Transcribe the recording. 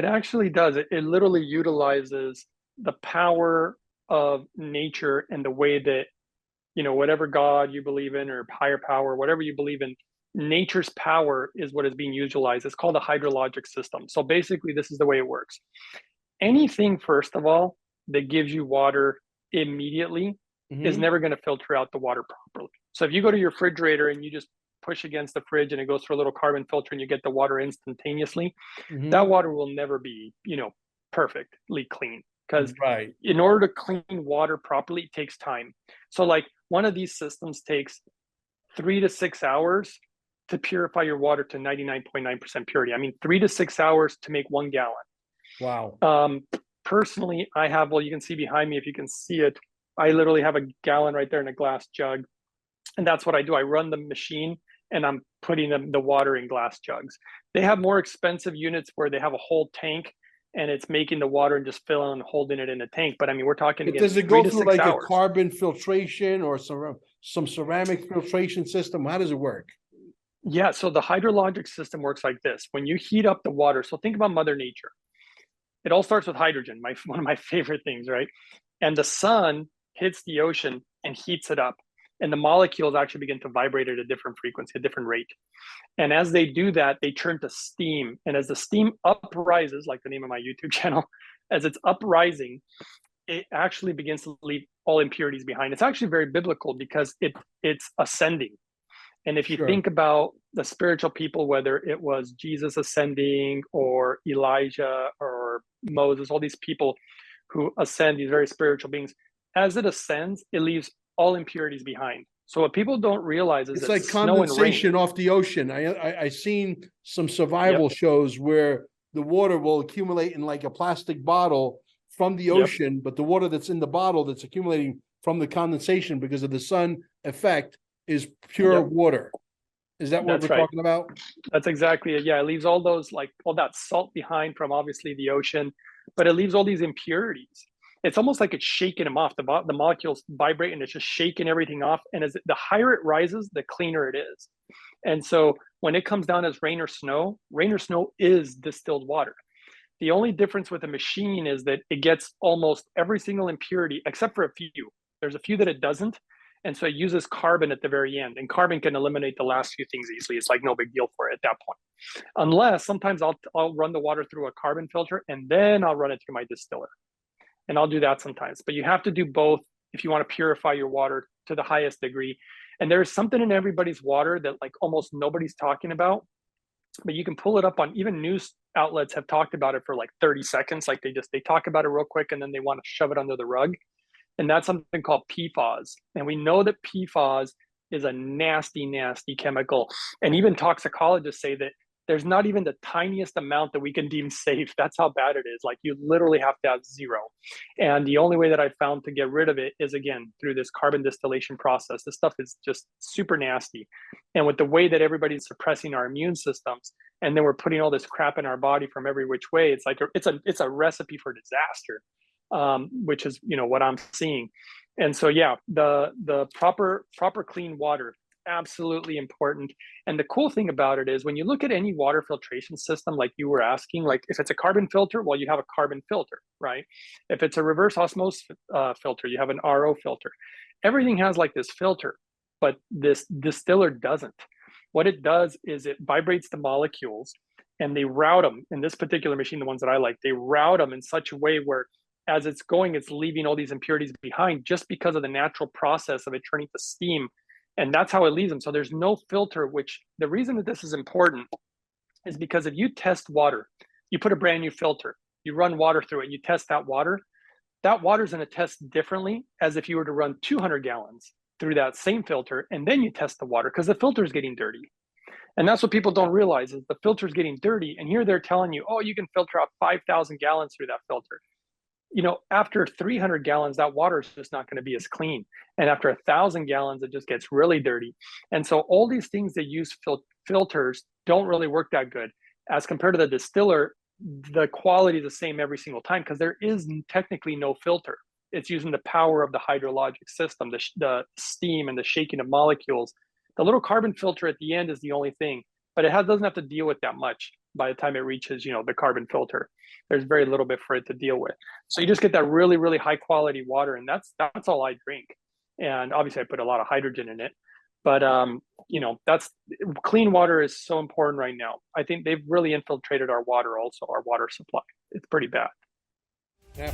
actually does. It literally utilizes the power of nature and the way that, whatever God you believe in or higher power, whatever you believe in, nature's power is what is being utilized. It's called a hydrologic system. So basically, this is the way it works. Anything, first of all, that gives you water immediately is never going to filter out the water properly. So if you go to your refrigerator and you just push against the fridge and it goes through a little carbon filter and you get the water instantaneously, that water will never be, perfectly clean. Because in order to clean water properly, it takes time. So like one of these systems takes 3 to 6 hours to purify your water to 99.9% purity. I mean, 3 to 6 hours to make 1 gallon. Wow. Personally, I have, well, you can see behind me, if you can see it, I literally have a gallon right there in a glass jug. And that's what I do. I run the machine and I'm putting the water in glass jugs. They have more expensive units where they have a whole tank and it's making the water and just filling and holding it in a tank. But I mean, we're talking But again, does it go 3 to through 6 like hours. a carbon filtration or some ceramic filtration system? How does it work? Yeah, so the hydrologic system works like this. When you heat up the water, so think about Mother Nature. It all starts with hydrogen, one of my favorite things, right? And the sun hits the ocean and heats it up. And the molecules actually begin to vibrate at a different frequency, a different rate. And as they do that, they turn to steam. And as the steam uprises, like the name of my YouTube channel, as it's uprising, it actually begins to leave all impurities behind. It's actually very biblical because it's ascending. And if you think about the spiritual people, whether it was Jesus ascending or Elijah or Moses, all these people who ascend, these very spiritual beings, as it ascends, it leaves all impurities behind. So what people don't realize is it's that like snow and rain, condensation off the ocean. I seen some survival shows where the water will accumulate in like a plastic bottle from the ocean, but the water that's in the bottle that's accumulating from the condensation because of the sun effect is pure water. Is that what we're talking about? That's exactly it. Yeah, it leaves all those, like all that salt behind from obviously the ocean, but it leaves all these impurities. It's almost like it's shaking them off. The molecules vibrate and it's just shaking everything off. And as the higher it rises, the cleaner it is. And so when it comes down as rain or snow is distilled water. The only difference with a machine is that it gets almost every single impurity, except for a few. There's a few that it doesn't. And so it uses carbon at the very end. And carbon can eliminate the last few things easily. It's like no big deal for it at that point. Unless sometimes I'll run the water through a carbon filter and then I'll run it through my distiller. And I'll do that sometimes. But you have to do both if you want to purify your water to the highest degree. And there's something in everybody's water that like almost nobody's talking about. But you can pull it up on, even news outlets have talked about it for like 30 seconds. Like they talk about it real quick and then they want to shove it under the rug. And that's something called PFAS. And we know that PFAS is a nasty, nasty chemical. And even toxicologists say that there's not even the tiniest amount that we can deem safe. That's how bad it is. Like you literally have to have zero. And the only way that I found to get rid of it is, again, through this carbon distillation process. This stuff is just super nasty. And with the way that everybody's suppressing our immune systems, and then we're putting all this crap in our body from every which way, it's like it's a recipe for disaster, which is what I'm seeing. And so yeah, the proper clean water, absolutely important. And the cool thing about it is when you look at any water filtration system, like you were asking, like if it's a carbon filter, well, you have a carbon filter, right? If it's a reverse osmosis filter, you have an RO filter. Everything has like this filter, but this distiller doesn't. What it does is it vibrates the molecules and they route them. In this particular machine, the ones that I like, they route them in such a way where as it's going, it's leaving all these impurities behind just because of the natural process of it turning to steam. And that's how it leaves them. So there's no filter, which the reason that this is important is because if you test water, you put a brand new filter, you run water through it, and you test that water's going to test differently as if you were to run 200 gallons through that same filter, and then you test the water because the filter is getting dirty. And that's what people don't realize is the filter is getting dirty. And here they're telling you, oh, you can filter out 5,000 gallons through that filter. After 300 gallons, that water is just not going to be as clean. And after 1,000 gallons, it just gets really dirty. And so all these things that use filters don't really work that good. As compared to the distiller, the quality is the same every single time because there is technically no filter. It's using the power of the hydrologic system, the steam and the shaking of molecules. The little carbon filter at the end is the only thing, but it doesn't have to deal with that much. by the time it reaches, the carbon filter. There's very little bit for it to deal with. So you just get that really, really high quality water, and that's all I drink. And obviously I put a lot of hydrogen in it. But that's clean water is so important right now. I think they've really infiltrated our water, also our water supply. It's pretty bad. Yeah.